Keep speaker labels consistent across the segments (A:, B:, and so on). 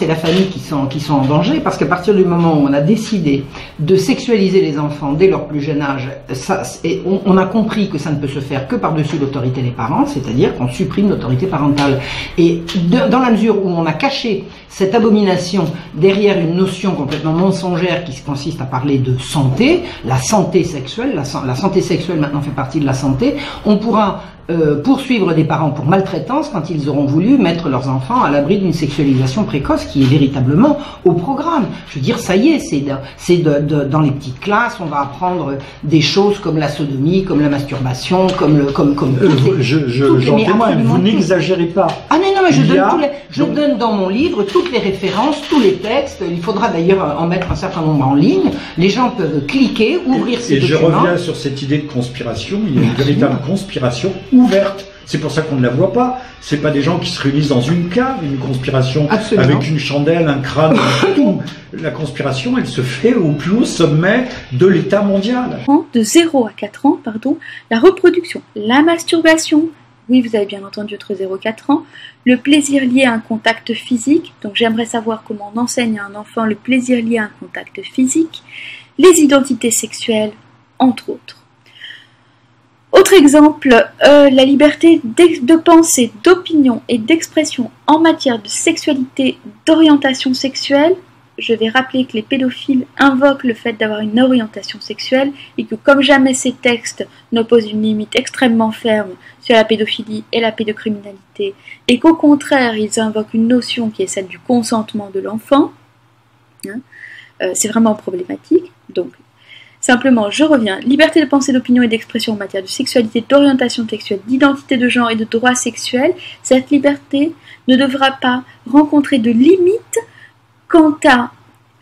A: c'est la famille qui sont en danger, parce qu'à partir du moment où on a décidé de sexualiser les enfants dès leur plus jeune âge, on a compris que ça ne peut se faire que par-dessus l'autorité des parents, c'est-à-dire qu'on supprime l'autorité parentale. Et dans la mesure où on a caché cette abomination derrière une notion complètement mensongère qui consiste à parler de santé, la santé sexuelle, la santé sexuelle maintenant fait partie de la santé, on pourra poursuivre des parents pour maltraitance quand ils auront voulu mettre leurs enfants à l'abri d'une sexualisation précoce qui est véritablement au programme. Je veux dire, ça y est, dans les petites classes, on va apprendre des choses comme la sodomie, comme la masturbation,
B: j'en témoigne, vous n'exagérez pas.
A: Ah non, mais je donne dans mon livre toutes les références, tous les textes. Il faudra d'ailleurs en mettre un certain nombre en ligne. Les gens peuvent cliquer, ouvrir ces documents.
B: Et je reviens sur cette idée de conspiration. Il y a une véritable conspiration ouverte. C'est pour ça qu'on ne la voit pas. C'est pas des gens qui se réunissent dans une cave, une conspiration avec une chandelle, un crâne, tout. La conspiration, elle se fait au plus haut sommet de l'État mondial.
C: De 0 à 4 ans, la reproduction, la masturbation, oui, vous avez bien entendu, entre 0 et 4 ans, le plaisir lié à un contact physique, donc j'aimerais savoir comment on enseigne à un enfant le plaisir lié à un contact physique, les identités sexuelles, entre autres. Autre exemple, la liberté de pensée, d'opinion et d'expression en matière de sexualité, d'orientation sexuelle. Je vais rappeler que les pédophiles invoquent le fait d'avoir une orientation sexuelle et que comme jamais ces textes n'opposent une limite extrêmement ferme sur la pédophilie et la pédocriminalité et qu'au contraire ils invoquent une notion qui est celle du consentement de l'enfant, c'est vraiment problématique. Donc simplement, je reviens, liberté de pensée, d'opinion et d'expression en matière de sexualité, d'orientation sexuelle, d'identité de genre et de droits sexuels. Cette liberté ne devra pas rencontrer de limites quant à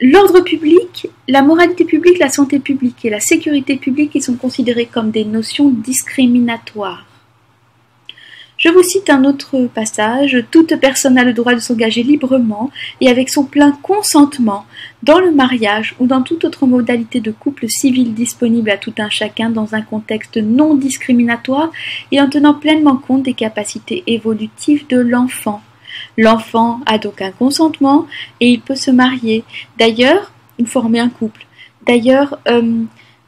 C: l'ordre public, la moralité publique, la santé publique et la sécurité publique qui sont considérées comme des notions discriminatoires. Je vous cite un autre passage. « Toute personne a le droit de s'engager librement et avec son plein consentement dans le mariage ou dans toute autre modalité de couple civil disponible à tout un chacun dans un contexte non discriminatoire et en tenant pleinement compte des capacités évolutives de l'enfant. L'enfant a donc un consentement et il peut se marier. D'ailleurs, ou former un couple. D'ailleurs,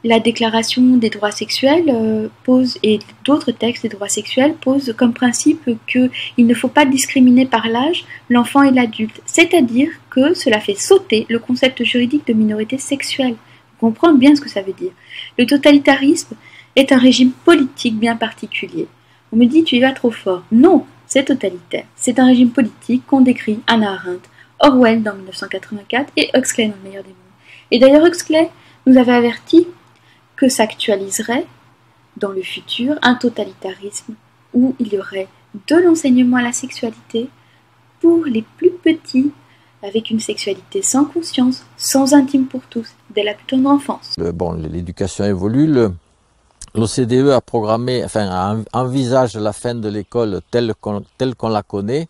C: la déclaration des droits sexuels pose, et d'autres textes des droits sexuels posent comme principe qu'il ne faut pas discriminer par l'âge l'enfant et l'adulte. C'est-à-dire que cela fait sauter le concept juridique de minorité sexuelle. Vous comprenez bien ce que ça veut dire. Le totalitarisme est un régime politique bien particulier. On me dit tu y vas trop fort. Non, c'est totalitaire. C'est un régime politique qu'ont décrit Hannah Arendt, Orwell dans 1984 et Huxley dans Le meilleur des mondes. Et d'ailleurs Huxley nous avait averti que s'actualiserait dans le futur un totalitarisme où il y aurait de l'enseignement à la sexualité pour les plus petits, avec une sexualité sans conscience, sans intime pour tous, dès la plus tendre enfance.
D: L'éducation évolue. L'OCDE a programmé, envisage la fin de l'école telle qu'on la connaît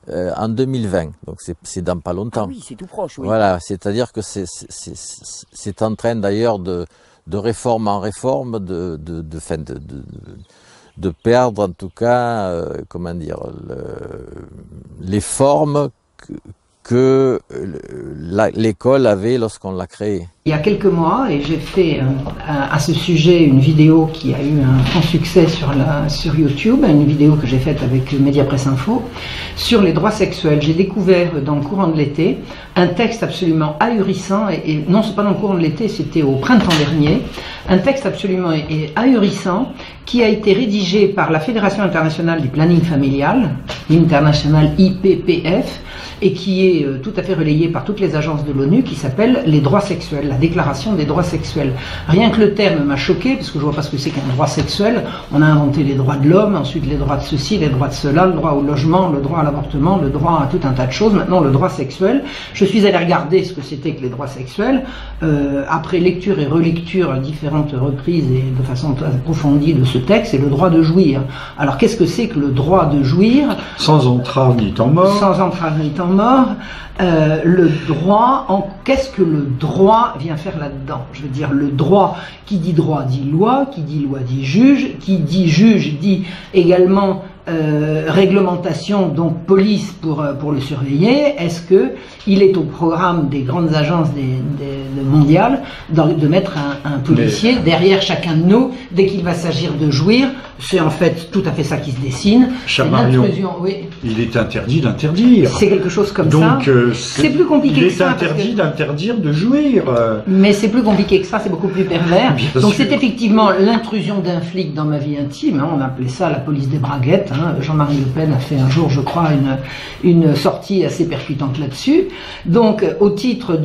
D: en 2020. Donc c'est dans pas longtemps.
E: Ah oui, c'est tout proche. Oui.
D: Voilà, c'est-à-dire que c'est en train d'ailleurs de réforme en réforme, de perdre en tout cas, les formes que l'école avait lorsqu'on l'a créée.
A: Il y a quelques mois, et j'ai fait à ce sujet une vidéo qui a eu un franc succès sur YouTube, une vidéo que j'ai faite avec Mediapresse Info, sur les droits sexuels. J'ai découvert dans le courant de l'été un texte absolument ahurissant, et non, c'est pas dans le courant de l'été, c'était au printemps dernier, un texte absolument ahurissant qui a été rédigé par la Fédération internationale du planning familial, International IPPF, et qui est tout à fait relayé par toutes les agences de l'ONU, qui s'appelle les droits sexuels, la déclaration des droits sexuels. Rien que le terme m'a choqué, parce que je vois pas ce que c'est qu'un droit sexuel. On a inventé les droits de l'homme, ensuite les droits de ceci, les droits de cela, le droit au logement, le droit à l'avortement, le droit à tout un tas de choses. Maintenant, le droit sexuel. Je suis allé regarder ce que c'était que les droits sexuels, après lecture et relecture à différentes reprises et de façon approfondie de ce texte, c'est le droit de jouir. Alors, qu'est-ce que c'est que le droit de jouir?
B: Sans entrave ni temps mort.
A: Sans entrave ni temps mort. Le droit, qu'est-ce que le droit vient faire là-dedans? Je veux dire, le droit, qui dit droit dit loi, qui dit loi dit juge, qui dit juge dit également réglementation, donc police pour le surveiller? Est-ce que il est au programme des grandes agences mondiales de mettre un policier derrière chacun de nous dès qu'il va s'agir de jouir? C'est en fait tout à fait ça qui se dessine.
B: Cher Marion, oui. Il est interdit d'interdire.
A: C'est quelque chose comme
B: donc,
A: ça. C'est plus compliqué que ça.
B: Il est interdit d'interdire de jouir.
A: Mais c'est plus compliqué que ça, c'est beaucoup plus pervers. Donc c'est effectivement l'intrusion d'un flic dans ma vie intime. Hein, on appelait ça la police des braguettes. Hein. Jean-Marie Le Pen a fait un jour, je crois, une sortie assez percutante là-dessus. Donc au titre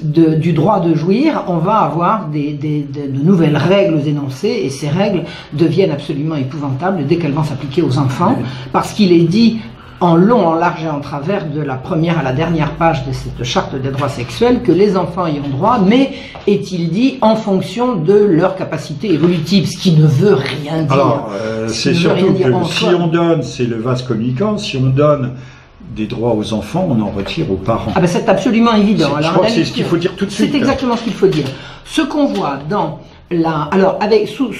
A: du droit de jouir, on va avoir de nouvelles règles énoncées, et ces règles deviennent absolument épouvantables dès qu'elles vont s'appliquer aux enfants, parce qu'il est dit en long, en large et en travers, de la première à la dernière page de cette charte des droits sexuels, que les enfants y ont droit, mais est-il dit en fonction de leur capacité évolutive, ce qui ne veut rien dire.
B: Alors, c'est surtout que si on donne, c'est le vase communicant, si on donne des droits aux enfants, on en retire aux parents.
A: Ah ben c'est absolument évident.
B: Je crois que c'est ce qu'il faut dire tout de suite.
A: C'est exactement ce qu'il faut dire. Ce qu'on voit dans alors avec sous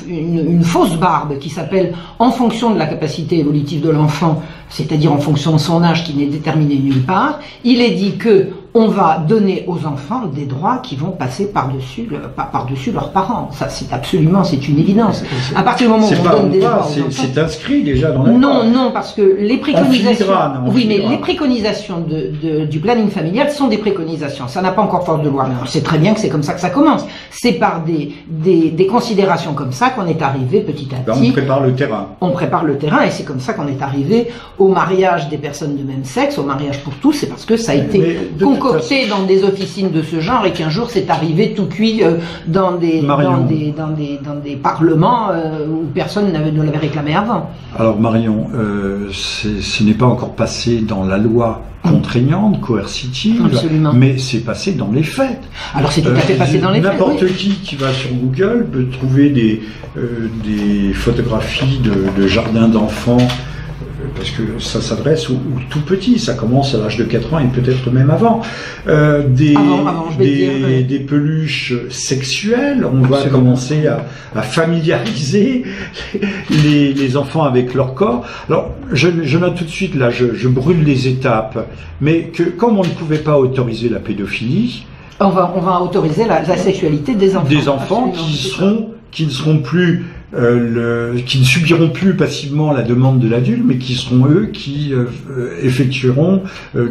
A: une fausse barbe qui s'appelle en fonction de la capacité évolutive de l'enfant, c'est-à-dire en fonction de son âge qui n'est déterminé nulle part, il est dit que on va donner aux enfants des droits qui vont passer par-dessus leurs parents. Ça, c'est une évidence. À partir du moment où on donne des droits aux enfants,
B: c'est inscrit déjà dans la loi.
A: Non, parce que les préconisations, mais les préconisations du planning familial sont des préconisations. Ça n'a pas encore force de loi. Mais on sait très bien que c'est comme ça que ça commence. C'est par des considérations comme ça qu'on est arrivé petit à petit.
B: On prépare le terrain.
A: On prépare le terrain, et c'est comme ça qu'on est arrivé au mariage des personnes de même sexe, au mariage pour tous. C'est parce que ça a été concocté dans des officines de ce genre, et qu'un jour c'est arrivé tout cuit dans des parlements où personne ne l'avait réclamé avant.
B: Alors Marion, ce n'est pas encore passé dans la loi contraignante, coercitive, absolument, mais c'est passé dans les faits.
A: Alors c'est tout à fait passé dans les faits.
B: N'importe qui va sur Google peut trouver des photographies de jardins d'enfants, parce que ça s'adresse aux tout petits, ça commence à l'âge de 4 ans et peut-être même avant. Des peluches sexuelles, on va commencer à familiariser les enfants avec leur corps. Alors, je note tout de suite, là, je brûle les étapes, mais que comme on ne pouvait pas autoriser la pédophilie,
A: on va autoriser la sexualité des enfants.
B: Des enfants qui ne seront plus qui ne subiront plus passivement la demande de l'adulte, mais qui seront eux qui effectueront,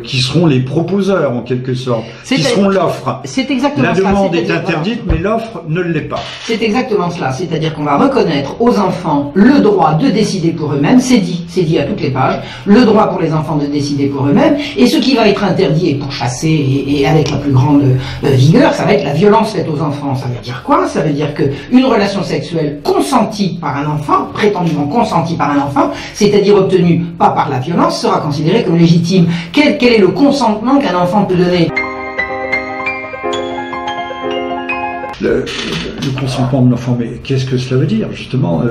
B: qui seront les proposeurs en quelque sorte, qui seront l'offre.
A: C'est exactement
B: ça. La demande est interdite, mais l'offre ne l'est pas.
A: C'est exactement cela. C'est-à-dire qu'on va reconnaître aux enfants le droit de décider pour eux-mêmes. C'est dit à toutes les pages. Le droit pour les enfants de décider pour eux-mêmes. Et ce qui va être interdit et pourchassé et avec la plus grande vigueur, ça va être la violence faite aux enfants. Ça veut dire quoi? Ça veut dire que une relation sexuelle consentie par un enfant, prétendument consentie par un enfant, c'est-à-dire obtenue pas par la violence, sera considérée comme légitime. Quel est le consentement qu'un enfant peut donner?
B: Le consentement de l'enfant, mais qu'est-ce que cela veut dire? Justement,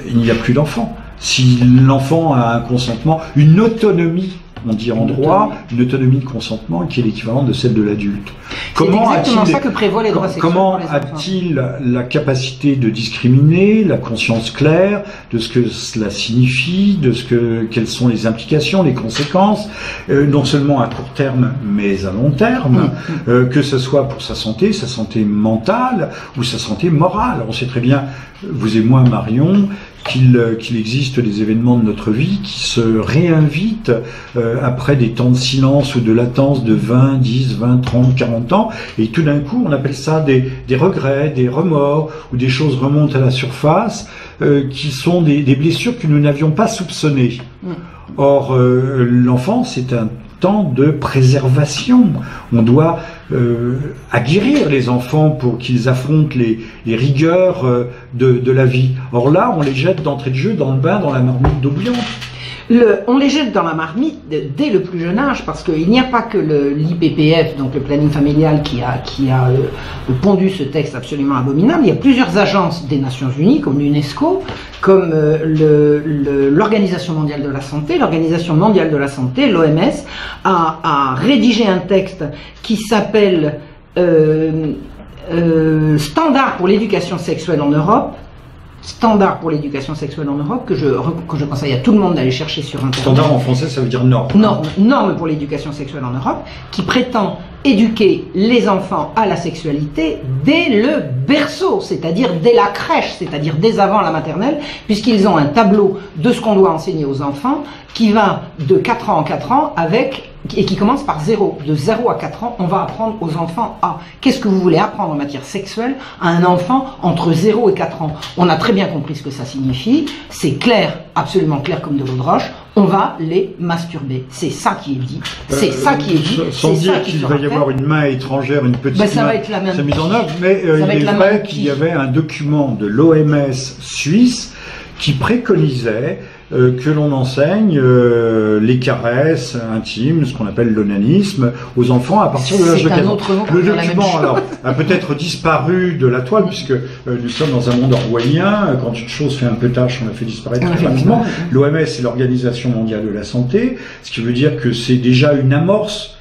B: il n'y a plus d'enfant. Si l'enfant a un consentement, une autonomie, on dit en droit, une autonomie de consentement qui est l'équivalent de celle de l'adulte.
A: C'est exactement ça que prévoient les droits sexuels.
B: Comment a-t-il la capacité de discriminer, la conscience claire de ce que cela signifie, quelles sont les implications, les conséquences, non seulement à court terme, mais à long terme, que ce soit pour sa santé mentale ou sa santé morale. On sait très bien, vous et moi, Marion, qu'il existe des événements de notre vie qui se réinvitent après des temps de silence ou de latence de 20, 10, 20, 30, 40 ans, et tout d'un coup on appelle ça des regrets, des remords, ou des choses remontent à la surface qui sont des blessures que nous n'avions pas soupçonnées. Or, l'enfant, c'est un temps de préservation. On doit aguerrir les enfants pour qu'ils affrontent les rigueurs de la vie. Or là, on les jette d'entrée de jeu dans le bain, dans la marmite d'eau bouillante.
A: On les jette dans la marmite dès le plus jeune âge, parce qu'il n'y a pas que l'IPPF, donc le planning familial, qui a pondu ce texte absolument abominable. Il y a plusieurs agences des Nations Unies, comme l'UNESCO, comme l'Organisation mondiale de la santé. L'Organisation mondiale de la santé, l'OMS, a rédigé un texte qui s'appelle Standard pour l'éducation sexuelle en Europe, standard pour l'éducation sexuelle en Europe que je conseille à tout le monde d'aller chercher sur Internet.
B: Standard en français, ça veut dire norme.
A: Norme pour l'éducation sexuelle en Europe, qui prétend éduquer les enfants à la sexualité dès le berceau, c'est-à-dire dès la crèche, c'est-à-dire dès avant la maternelle, puisqu'ils ont un tableau de ce qu'on doit enseigner aux enfants qui va de 4 ans en 4 ans et qui commence par 0. De 0 à 4 ans, on va apprendre aux enfants à... Qu'est-ce que vous voulez apprendre en matière sexuelle à un enfant entre 0 et 4 ans? On a très bien compris ce que ça signifie. C'est clair, absolument clair comme de l'eau de roche. On va les masturber. C'est ça qui est dit. C'est ça qui est dit.
B: Sans dire qu'il va y avoir une main étrangère, une petite main mise en œuvre, mais il est vrai qu'il y avait un document de l'OMS suisse qui préconisait que l'on enseigne les caresses intimes, ce qu'on appelle l'onanisme, aux enfants à partir de l'âge de 4 ans. Le document alors a peut-être disparu de la toile puisque nous sommes dans un monde orwellien. Quand une chose fait un peu tâche, on la fait disparaître très rapidement. L'OMS, c'est l'Organisation mondiale de la santé, ce qui veut dire que c'est déjà une amorce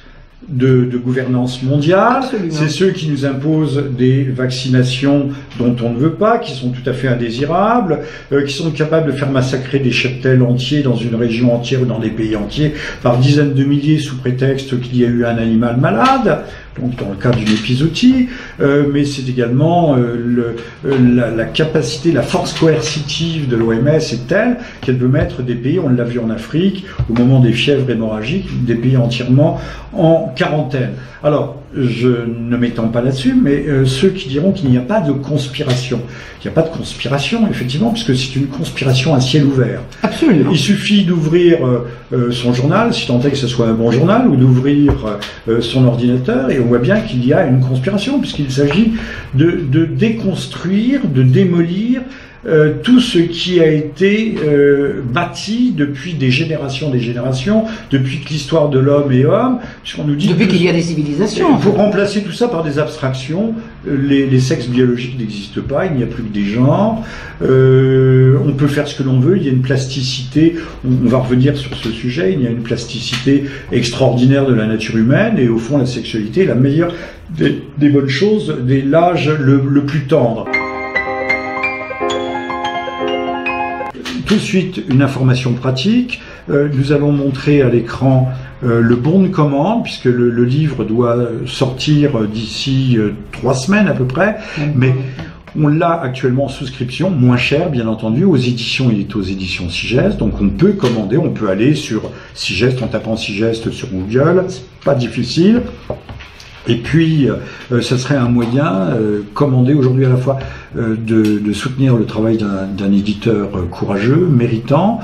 B: de gouvernance mondiale. C'est ceux qui nous imposent des vaccinations dont on ne veut pas, qui sont tout à fait indésirables, qui sont capables de faire massacrer des cheptels entiers dans une région entière ou dans des pays entiers par dizaines de milliers sous prétexte qu'il y a eu un animal malade. Donc dans le cas d'une épizootie, mais c'est également la capacité, la force coercitive de l'OMS est telle qu'elle veut mettre des pays, on l'a vu en Afrique, au moment des fièvres hémorragiques, des pays entièrement en quarantaine. Alors, je ne m'étends pas là-dessus, mais ceux qui diront qu'il n'y a pas de conspiration. Il n'y a pas de conspiration, effectivement, puisque c'est une conspiration à ciel ouvert.
A: Absolument.
B: Il suffit d'ouvrir son journal, si tant est que ce soit un bon journal, ou d'ouvrir son ordinateur, et on voit bien qu'il y a une conspiration, puisqu'il s'agit de déconstruire, de démolir tout ce qui a été bâti depuis des générations, depuis que l'histoire de l'homme est homme, puisqu'on nous dit...
A: Depuis qu'il y a des civilisations.
B: Pour remplacer tout ça par des abstractions, les sexes biologiques n'existent pas, il n'y a plus que des genres, on peut faire ce que l'on veut, il y a une plasticité, on va revenir sur ce sujet, il y a une plasticité extraordinaire de la nature humaine, et au fond la sexualité est la meilleure des bonnes choses, dès l'âge le plus tendre. Tout de suite, une information pratique. Nous allons montrer à l'écran le bon de commande, puisque le livre doit sortir d'ici 3 semaines à peu près. Mais on l'a actuellement en souscription, moins cher bien entendu. Aux éditions, il est aux éditions Sigest. Donc on peut commander, on peut aller sur Sigest en tapant Sigest sur Google. C'est pas difficile. Et puis, ça serait un moyen, commandé aujourd'hui à la fois, de soutenir le travail d'un éditeur courageux, méritant.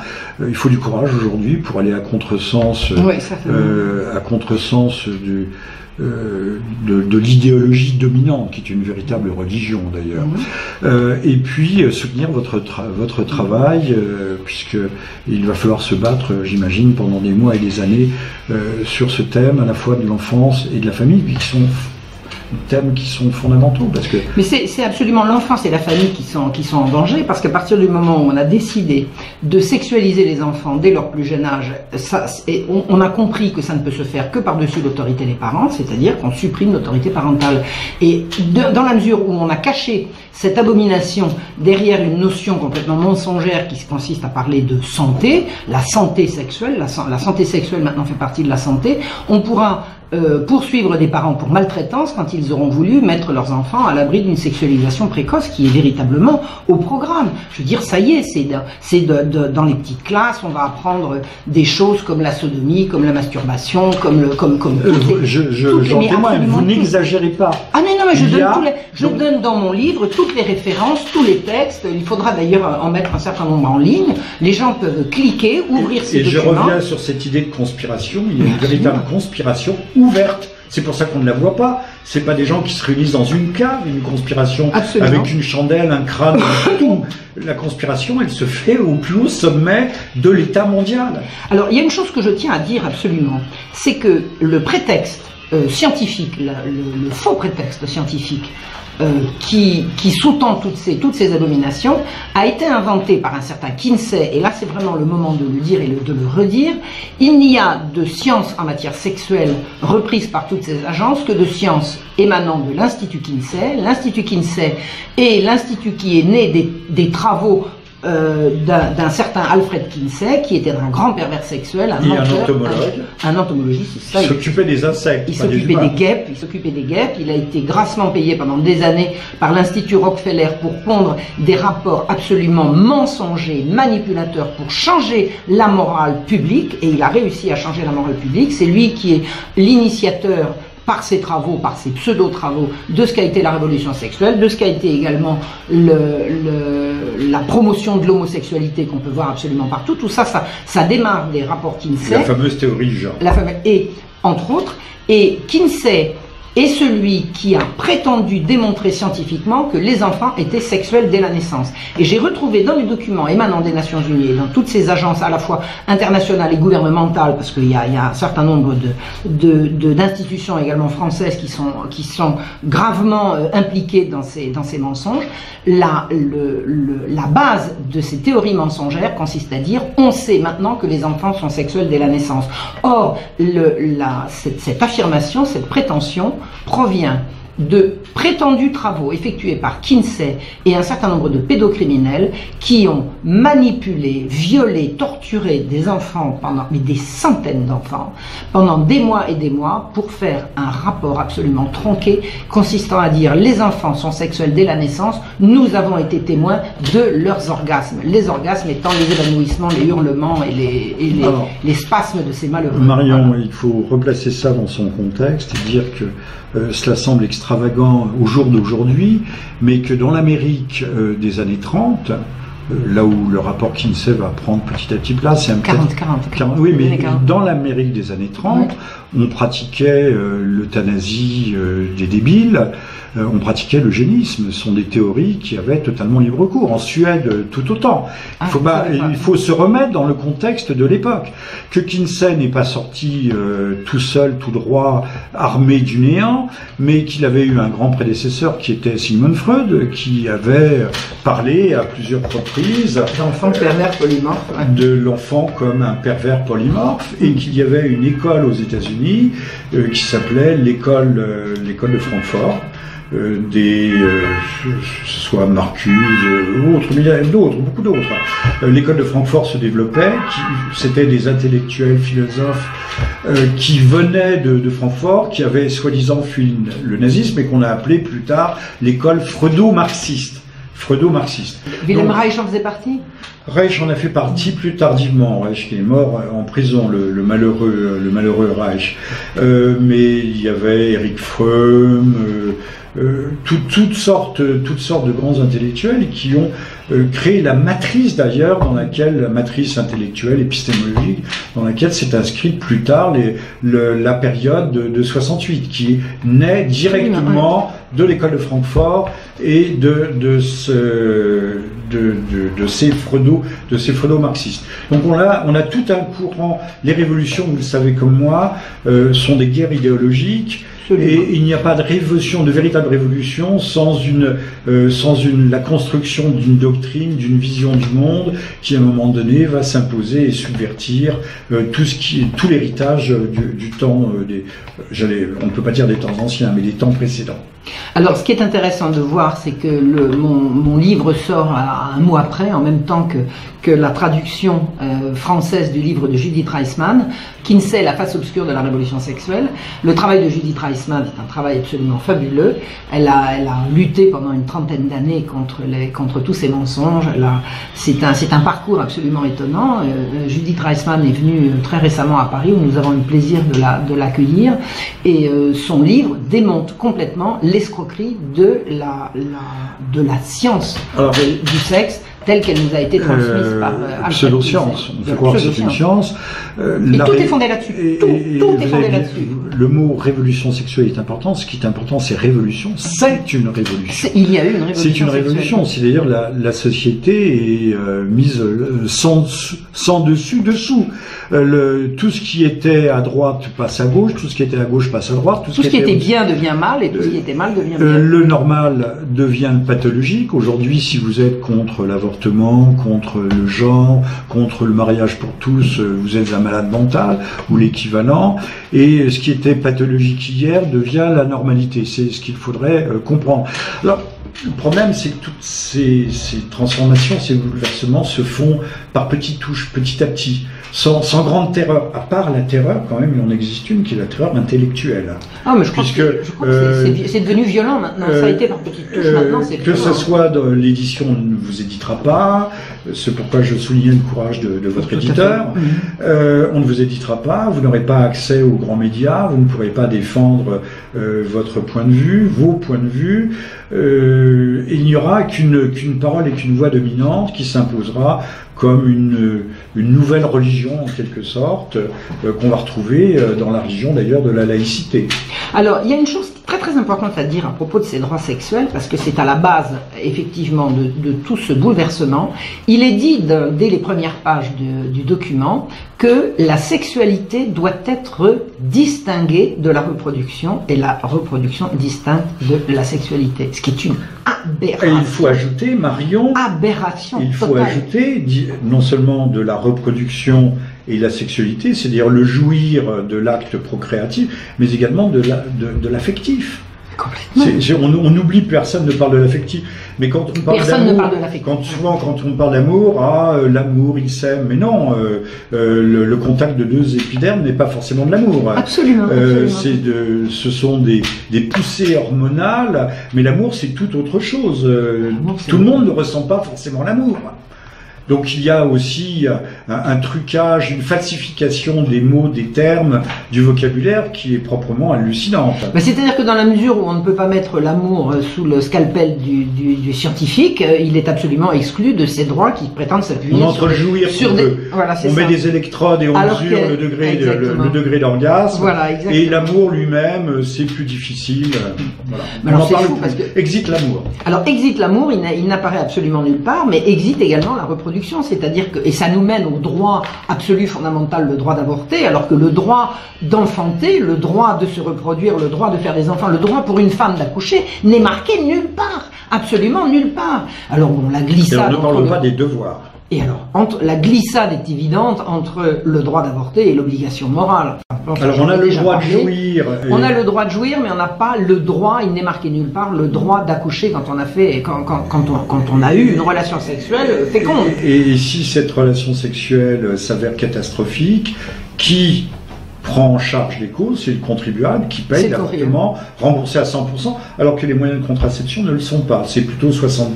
B: Il faut du courage aujourd'hui pour aller à contresens, de l'idéologie dominante, qui est une véritable religion d'ailleurs. Et puis soutenir votre travail, puisqu'il va falloir se battre, j'imagine, pendant des mois et des années sur ce thème à la fois de l'enfance et de la famille, qui sont thèmes qui sont fondamentaux. Parce que...
A: Mais c'est absolument l'enfance et la famille qui sont en danger, parce qu'à partir du moment où on a décidé de sexualiser les enfants dès leur plus jeune âge, on a compris que ça ne peut se faire que par-dessus l'autorité des parents, c'est-à-dire qu'on supprime l'autorité parentale. Et dans la mesure où on a caché cette abomination derrière une notion complètement mensongère qui consiste à parler de santé, la santé sexuelle, la santé sexuelle maintenant fait partie de la santé, on pourra poursuivre des parents pour maltraitance quand ils auront voulu mettre leurs enfants à l'abri d'une sexualisation précoce qui est véritablement au programme. Je veux dire, ça y est, dans les petites classes, on va apprendre des choses comme la sodomie, comme la masturbation,
B: j'en témoigne, vous n'exagérez pas.
A: Ah non, mais je donne dans mon livre toutes les références, tous les textes. Il faudra d'ailleurs en mettre un certain nombre en ligne. Les gens peuvent cliquer, ouvrir ces documents.
B: Et je reviens sur cette idée de conspiration. Il y a une véritable conspiration ouverte. C'est pour ça qu'on ne la voit pas. C'est pas des gens qui se réunissent dans une cave, une conspiration avec une chandelle, un crâne, tout. La conspiration, elle se fait au plus haut sommet de l'État mondial.
A: Alors, il y a une chose que je tiens à dire absolument, c'est que le prétexte scientifique, le faux prétexte scientifique qui sous-tend toutes ces abominations, a été inventé par un certain Kinsey, et là c'est vraiment le moment de le dire et de le redire. Il n'y a de science en matière sexuelle reprise par toutes ces agences que de sciences émanant de l'Institut Kinsey. L'Institut Kinsey est l'institut qui est né des travaux d'un certain Alfred Kinsey, qui était un grand pervers sexuel, un entomologue. Un entomologiste, c'est ça.
B: Il s'occupait des insectes.
A: Il s'occupait des guêpes. Il s'occupait des guêpes. Il a été grassement payé pendant des années par l'Institut Rockefeller pour pondre des rapports absolument mensongers, manipulateurs, pour changer la morale publique. Et il a réussi à changer la morale publique. C'est lui qui est l'initiateur, par ses travaux, par ses pseudo-travaux, de ce qu'a été la révolution sexuelle, de ce qu'a été également la promotion de l'homosexualité qu'on peut voir absolument partout. Tout ça, ça démarre des rapports Kinsey.
B: La fameuse théorie du genre.
A: Et, entre autres, et Kinsey est celui qui a prétendu démontrer scientifiquement que les enfants étaient sexuels dès la naissance. Et j'ai retrouvé dans les documents émanant des Nations Unies et dans toutes ces agences à la fois internationales et gouvernementales, parce qu'il y a un certain nombre d'institutions également françaises qui sont gravement impliquées dans ces mensonges, la base de ces théories mensongères consiste à dire on sait maintenant que les enfants sont sexuels dès la naissance. Or, cette affirmation, cette prétention provient de prétendus travaux effectués par Kinsey et un certain nombre de pédocriminels qui ont manipulé, violé, torturé des enfants, mais des centaines d'enfants, pendant des mois et des mois pour faire un rapport absolument tronqué consistant à dire les enfants sont sexuels dès la naissance, nous avons été témoins de leurs orgasmes. Les orgasmes étant les évanouissements, les hurlements et les spasmes de ces malheureux.
B: Marion, voilà. Il faut replacer ça dans son contexte et dire que cela semble extravagant au jour d'aujourd'hui, mais que dans l'Amérique des années 30, là où le rapport Kinsey va prendre petit à petit place, c'est
A: 40.
B: Oui, mais dans l'Amérique des années 30, on pratiquait l'euthanasie des débiles, on pratiquait l'eugénisme. Ce sont des théories qui avaient totalement libre cours. En Suède, tout autant. Il faut se remettre dans le contexte de l'époque. Que Kinsey n'est pas sorti tout seul, tout droit, armé du néant, mais qu'il avait eu un grand prédécesseur qui était Sigmund Freud, qui avait parlé à plusieurs reprises
A: d'enfants pervers polymorphes,
B: de l'enfant comme un pervers polymorphe, et qu'il y avait une école aux États-Unis qui s'appelait l'école de Francfort. Soit Marcuse, autres, mais il y a beaucoup d'autres. L'école de Francfort se développait, c'était des intellectuels, philosophes qui venaient de Francfort, qui avaient soi-disant fui le nazisme et qu'on a appelé plus tard l'école freudo-marxiste.
A: Wilhelm Reich en faisait partie ?
B: Reich en a fait partie plus tardivement. Reich qui est mort en prison, le malheureux Reich. Mais il y avait Eric Fromm, toutes sortes de grands intellectuels qui ont créé la matrice d'ailleurs, la matrice intellectuelle, épistémologique, dans laquelle s'est inscrite plus tard la période de 68, qui naît directement de l'école de Francfort et de ces freudo-marxistes. Donc on a tout un courant. Les révolutions, vous le savez comme moi, sont des guerres idéologiques. Et il n'y a pas de véritable révolution sans la construction d'une doctrine, d'une vision du monde qui à un moment donné va s'imposer et subvertir tout l'héritage du temps on ne peut pas dire des temps anciens, mais des temps précédents.
A: Alors, ce qui est intéressant de voir, c'est que mon livre sort un mois après, en même temps que la traduction française du livre de Judith Reisman, Kinsey, la face obscure de la révolution sexuelle. Le travail de Judith Reisman est un travail absolument fabuleux. Elle a lutté pendant une trentaine d'années contre tous ces mensonges. C'est un parcours absolument étonnant. Judith Reisman est venue très récemment à Paris, où nous avons eu le plaisir de l'accueillir. Et son livre démonte complètement l'escroquerie de la science du sexe telle qu'elle nous a été transmise par
B: pseudo-science. On fait croire que c'est une science.
A: Et tout est fondé là-dessus. Tout est fondé là-dessus.
B: Le mot révolution sexuelle est important. Ce qui est important, c'est révolution. C'est une révolution.
A: Il y a eu une révolution.
B: C'est une révolution. C'est d'ailleurs la société est mise sans dessus dessous. Tout ce qui était à droite passe à gauche, tout ce qui était à gauche passe à droite.
A: Tout ce qui était bien devient mal et tout ce qui était mal devient bien.
B: Le normal devient pathologique. Aujourd'hui, si vous êtes contre l'avortement, contre le genre, contre le mariage pour tous, vous êtes un malade mental ou l'équivalent. Et ce qui était pathologique hier devient la normalité. C'est ce qu'il faudrait comprendre. Alors, le problème, c'est que toutes ces transformations, ces bouleversements se font par petites touches, petit à petit, sans grande terreur. À part la terreur, quand même, il en existe une qui est la terreur intellectuelle.
A: Ah, mais je crois que c'est devenu violent maintenant. Ça a été par petites touches, maintenant c'est violent.
B: Que ce soit dans l'édition, on ne vous éditera pas. C'est pourquoi je soulignais le courage de votre éditeur. On ne vous éditera pas. Vous n'aurez pas accès aux grands médias. Vous ne pourrez pas défendre votre point de vue, vos points de vue. Il n'y aura qu'une parole et qu'une voix dominante qui s'imposera comme une nouvelle religion en quelque sorte, qu'on va retrouver dans la religion d'ailleurs de la laïcité.
A: Alors il y a une chose très très importante à dire à propos de ces droits sexuels, parce que c'est à la base effectivement de tout ce bouleversement. Il est dit dès les premières pages du document que la sexualité doit être distinguée de la reproduction et la reproduction distincte de la sexualité, ce qui est une aberration.
B: Et il faut ajouter, Marion,
A: aberration
B: il faut
A: totale.
B: ajouter non seulement de la reproduction et la sexualité, c'est-à-dire le jouir de l'acte procréatif, mais également de l'affectif.
A: Complètement.
B: On oublie, personne ne parle de l'affectif, mais quand on parle d'amour, souvent quand on parle d'amour, l'amour il s'aime, mais non, le contact de deux épidermes n'est pas forcément de l'amour.
A: Absolument.
B: Ce sont des poussées hormonales, mais l'amour c'est tout autre chose. Tout le monde ne ressent pas forcément l'amour. Donc il y a aussi un trucage, une falsification des mots, des termes, du vocabulaire qui est proprement hallucinante.
A: C'est-à-dire que dans la mesure où on ne peut pas mettre l'amour sous le scalpel du scientifique, il est absolument exclu de ces droits qui prétendent s'appuyer sur
B: on met des électrodes et on mesure le degré d'orgasme.
A: Voilà,
B: et l'amour lui-même, c'est plus difficile. Voilà.
A: Alors c'est fou parce que
B: exit l'amour.
A: Alors exit l'amour, il n'apparaît absolument nulle part, mais exit également la reproduction. C'est-à-dire que, et ça nous mène au droit absolu fondamental, le droit d'avorter, alors que le droit d'enfanter, le droit de se reproduire, le droit de faire des enfants, le droit pour une femme d'accoucher n'est marqué nulle part, absolument nulle part. Alors bon, la glissade.
B: Et on ne parle pas des devoirs.
A: Et alors, la glissade est évidente entre le droit d'avorter et l'obligation morale.
B: Alors on a le droit de jouir.
A: On a le droit de jouir, mais on n'a pas le droit, il n'est marqué nulle part, le droit d'accoucher quand on a eu une relation sexuelle féconde.
B: Et si cette relation sexuelle s'avère catastrophique, qui prend en charge les causes, c'est le contribuable qui paye l'avortement remboursé à 100%, alors que les moyens de contraception ne le sont pas. C'est plutôt 60%,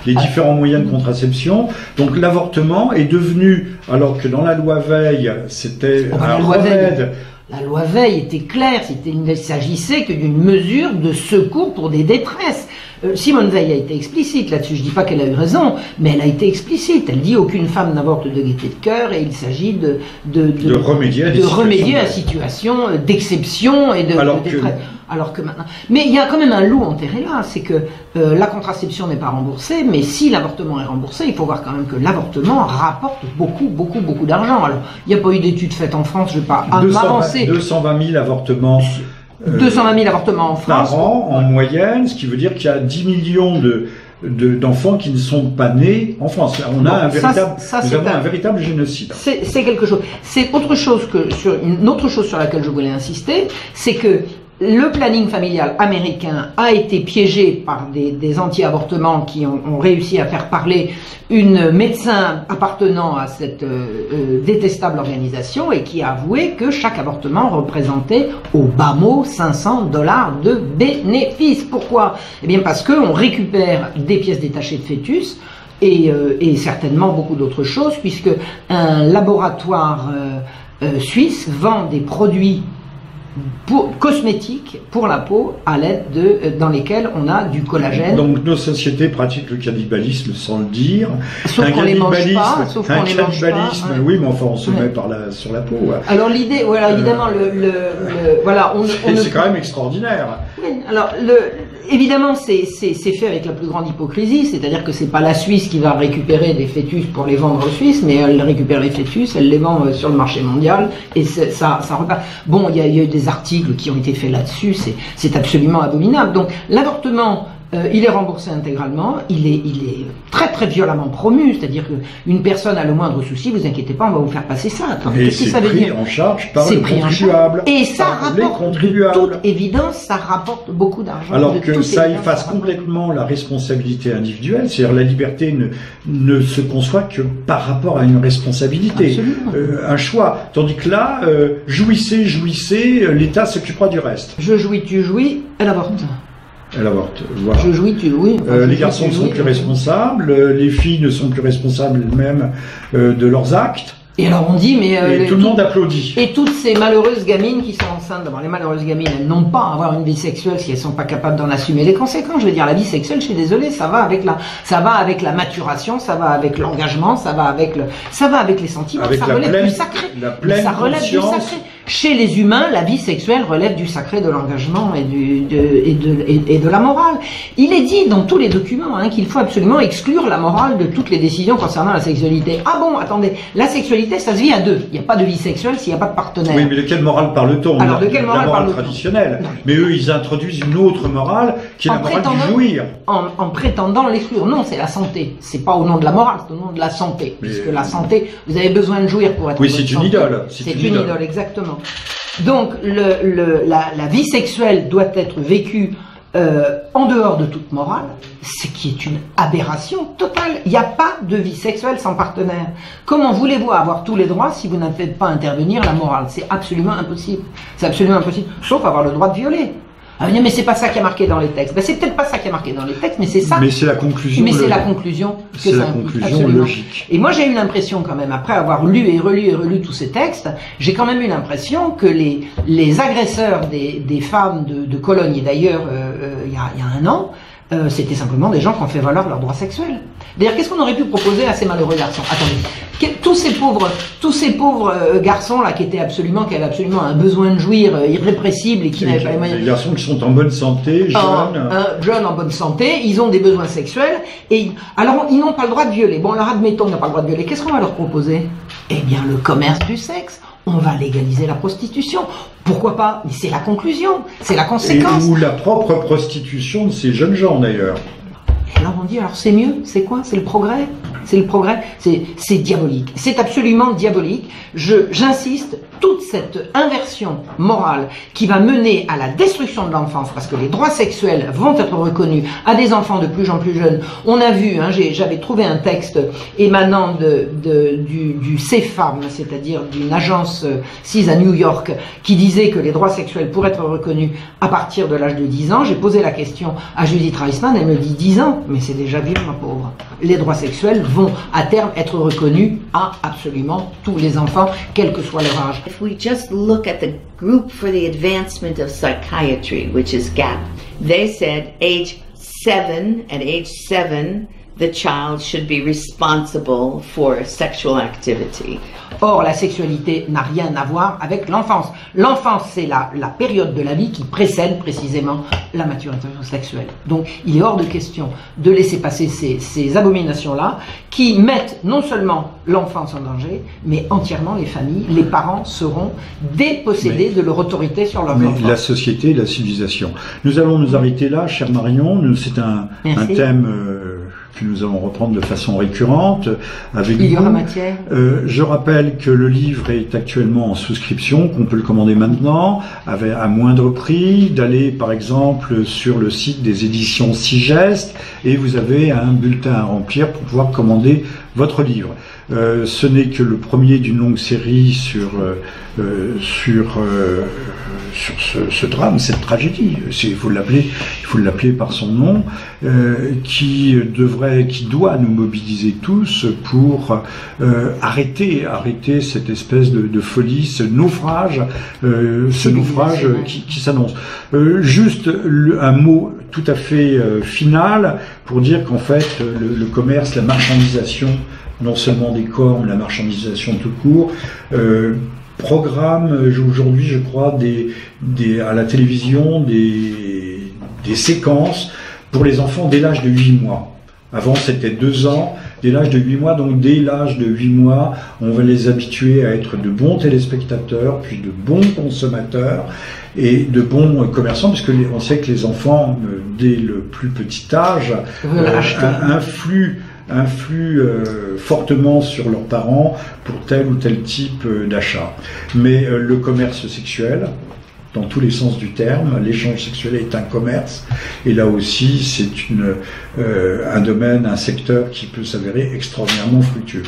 B: les différents moyens de contraception. Donc l'avortement est devenu, alors que dans la loi Veil, c'était un remède.
A: La loi Veil était claire, il ne s'agissait que d'une mesure de secours pour des détresses. Simone Veil a été explicite là-dessus, je ne dis pas qu'elle a eu raison, mais elle a été explicite. Elle dit aucune femme n'avorte de gaieté de cœur et il s'agit de remédier à des situations d'exception et de détresse. Alors que maintenant, mais il y a quand même un loup enterré là, c'est que la contraception n'est pas remboursée, mais si l'avortement est remboursé, il faut voir quand même que l'avortement rapporte beaucoup d'argent. Alors, il n'y a pas eu d'études faites en France, je ne vais pas m'avancer.
B: 220 000 avortements.
A: 220 000 avortements en France.
B: Par an, en moyenne, ce qui veut dire qu'il y a 10 millions d'enfants qui ne sont pas nés en France. Là, on a un véritable génocide.
A: C'est quelque chose. C'est autre chose une autre chose sur laquelle je voulais insister, c'est que le planning familial américain a été piégé par des anti-avortements qui ont réussi à faire parler une médecin appartenant à cette détestable organisation et qui a avoué que chaque avortement représentait au bas mot $500 de bénéfices. Pourquoi? Eh bien parce qu'on récupère des pièces détachées de fœtus et certainement beaucoup d'autres choses, puisque un laboratoire suisse vend des produits cosmétiques pour la peau à l'aide dans lesquels on a du collagène.
B: Donc nos sociétés pratiquent le cannibalisme sans le dire.
A: Sauf qu'on les mange pas. Sauf qu'on les mange pas.
B: Ouais. Oui, mais enfin on se met sur la peau. Ouais.
A: Alors l'idée, voilà, évidemment, voilà,
B: c'est quand même extraordinaire.
A: Oui, alors évidemment, c'est fait avec la plus grande hypocrisie, c'est-à-dire que c'est pas la Suisse qui va récupérer des fœtus pour les vendre aux Suisses, mais elle récupère les fœtus, elle les vend sur le marché mondial, et ça repart. Bon, il y a eu des articles qui ont été faits là-dessus, c'est absolument abominable. Donc l'avortement, il est remboursé intégralement, il est très très violemment promu, c'est-à-dire qu'une personne a le moindre souci, vous inquiétez pas, on va vous faire passer ça. Attends,
B: et c'est pris en charge par le contribuable.
A: Et ça rapporte, de toute évidence, ça rapporte beaucoup d'argent.
B: Alors que ça efface complètement la responsabilité individuelle, c'est-à-dire la liberté ne se conçoit que par rapport à une responsabilité, un choix. Tandis que là, jouissez, l'État s'occupera du reste.
A: Je jouis, tu jouis, elle avorte.
B: Elle avorte, voilà.
A: Je jouis, tu jouis.
B: Les garçons ne sont plus responsables, les filles ne sont plus responsables elles-mêmes de leurs actes.
A: Et alors on dit, mais...
B: et tout le monde applaudit.
A: Et toutes ces malheureuses gamines qui sont enceintes, d'abord les malheureuses gamines, elles n'ont pas à avoir une vie sexuelle si elles sont pas capables d'en assumer les conséquences. Je veux dire, la vie sexuelle, je suis désolée, ça va avec la maturation, ça va avec l'engagement, ça va avec les sentiments,
B: avec
A: ça relève du sacré. Ça relève du sacré. Chez les humains, la vie sexuelle relève du sacré, de l'engagement et de la morale. Il est dit dans tous les documents qu'il faut absolument exclure la morale de toutes les décisions concernant la sexualité. Ah bon, attendez, la sexualité, ça se vit à deux. Il n'y a pas de vie sexuelle s'il n'y a pas de partenaire.
B: Oui, mais de quelle morale parle-t-on?
A: Alors, de quelle morale parle-t-on?
B: Traditionnelle. Mais eux, ils introduisent une autre morale qui est la morale du jouir.
A: En prétendant l'exclure. Non, c'est la santé. C'est pas au nom de la morale, c'est au nom de la santé. Puisque la santé, vous avez besoin de jouir pour être.
B: Oui, c'est une idole.
A: C'est une idole, exactement. Donc la vie sexuelle doit être vécue en dehors de toute morale, ce qui est une aberration totale. Il n'y a pas de vie sexuelle sans partenaire. Comment voulez-vous avoir tous les droits si vous ne faites pas intervenir la morale? C'est absolument impossible. C'est absolument impossible, sauf avoir le droit de violer. Ah mais c'est pas ça qui est marqué dans les textes. Ben, c'est peut-être pas ça qui est marqué dans les textes, mais c'est ça.
B: Mais c'est la conclusion.
A: Mais c'est la conclusion.
B: C'est la conclusion logique.
A: Et moi j'ai eu l'impression quand même, après avoir lu et relu tous ces textes, j'ai quand même eu l'impression que les agresseurs des femmes de Cologne, et d'ailleurs il y a un an, c'était simplement des gens qui ont fait valoir leurs droits sexuels. D'ailleurs, qu'est-ce qu'on aurait pu proposer à ces malheureux garçons? Attendez, tous ces pauvres garçons là qui avaient absolument un besoin de jouir irrépressible et qui n'avaient pas les moyens.
B: Des garçons qui sont en bonne santé,
A: jeunes en bonne santé, ils ont des besoins sexuels et alors ils n'ont pas le droit de violer. Bon, alors admettons qu'ils n'ont pas le droit de violer. Qu'est-ce qu'on va leur proposer? Eh bien, le commerce du sexe. On va légaliser la prostitution. Pourquoi pas? Mais c'est la conclusion, c'est la conséquence.
B: Ou la propre prostitution de ces jeunes gens d'ailleurs.
A: Et là on dit, alors c'est mieux, c'est quoi? C'est le progrès? C'est le progrès? C'est diabolique. C'est absolument diabolique. J'insiste, toute cette inversion morale qui va mener à la destruction de l'enfance, parce que les droits sexuels vont être reconnus à des enfants de plus en plus jeunes. On a vu, j'avais trouvé un texte émanant du CFAM, c'est-à-dire d'une agence CIS à New York, qui disait que les droits sexuels pourraient être reconnus à partir de l'âge de 10 ans. J'ai posé la question à Judith Reisman, elle me dit 10 ans, mais c'est déjà vieux, ma pauvre. Les droits sexuels vont à terme être reconnus à absolument tous les enfants, quel que soit leur âge.
E: If we just look at the Group for the Advancement of Psychiatry, which is GAP, they said at age 7, the child should be responsible for sexual activity.
A: Or, la sexualité n'a rien à voir avec l'enfance. L'enfance, c'est la période de la vie qui précède précisément la maturité sexuelle. Donc, il est hors de question de laisser passer ces abominations-là qui mettent non seulement l'enfance en danger, mais entièrement les familles. Les parents seront dépossédés de leur autorité sur leur enfant.
B: La société, la civilisation. Nous allons nous arrêter là, chère Marion. C'est un thème que nous allons reprendre de façon récurrente avec vous.
A: Il y aura matière.
B: Je rappelle que le livre est actuellement en souscription, qu'on peut le commander maintenant à moindre prix, d'aller par exemple sur le site des éditions Sigeste et vous avez un bulletin à remplir pour pouvoir commander votre livre. Ce n'est que le premier d'une longue série sur ce drame, cette tragédie. Il faut l'appeler par son nom, qui doit nous mobiliser tous pour arrêter cette espèce de folie, ce naufrage qui s'annonce. Juste un mot tout à fait final pour dire qu'en fait le commerce, la marchandisation, non seulement des corps, mais la marchandisation tout court, programme aujourd'hui, je crois, à la télévision des séquences pour les enfants dès l'âge de 8 mois. Avant, c'était 2 ans, dès l'âge de 8 mois, donc dès l'âge de 8 mois, on va les habituer à être de bons téléspectateurs, puis de bons consommateurs et de bons commerçants, parce on sait que les enfants, dès le plus petit âge, influent fortement sur leurs parents pour tel ou tel type d'achat. Mais le commerce sexuel, dans tous les sens du terme, l'échange sexuel est un commerce, et là aussi c'est un domaine, un secteur qui peut s'avérer extraordinairement fructueux.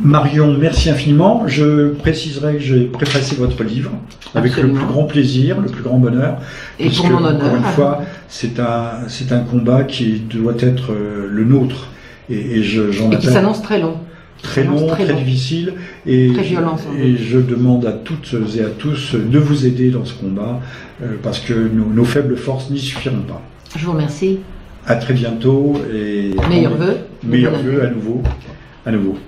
B: Marion, merci infiniment. Je préciserai que j'ai préfacé votre livre avec Absolument. Le plus grand plaisir, le plus grand bonheur.
A: Et pour mon honneur.
B: Encore une fois, c'est un combat qui doit être le nôtre. Et
A: qui s'annonce très long.
B: Très long, très difficile. Et,
A: très violent.
B: Et je demande à toutes et à tous de vous aider dans ce combat, parce que nos faibles forces n'y suffiront pas.
A: Je vous remercie.
B: À très bientôt. Et
A: meilleurs vœux.
B: Meilleurs vœux à nouveau.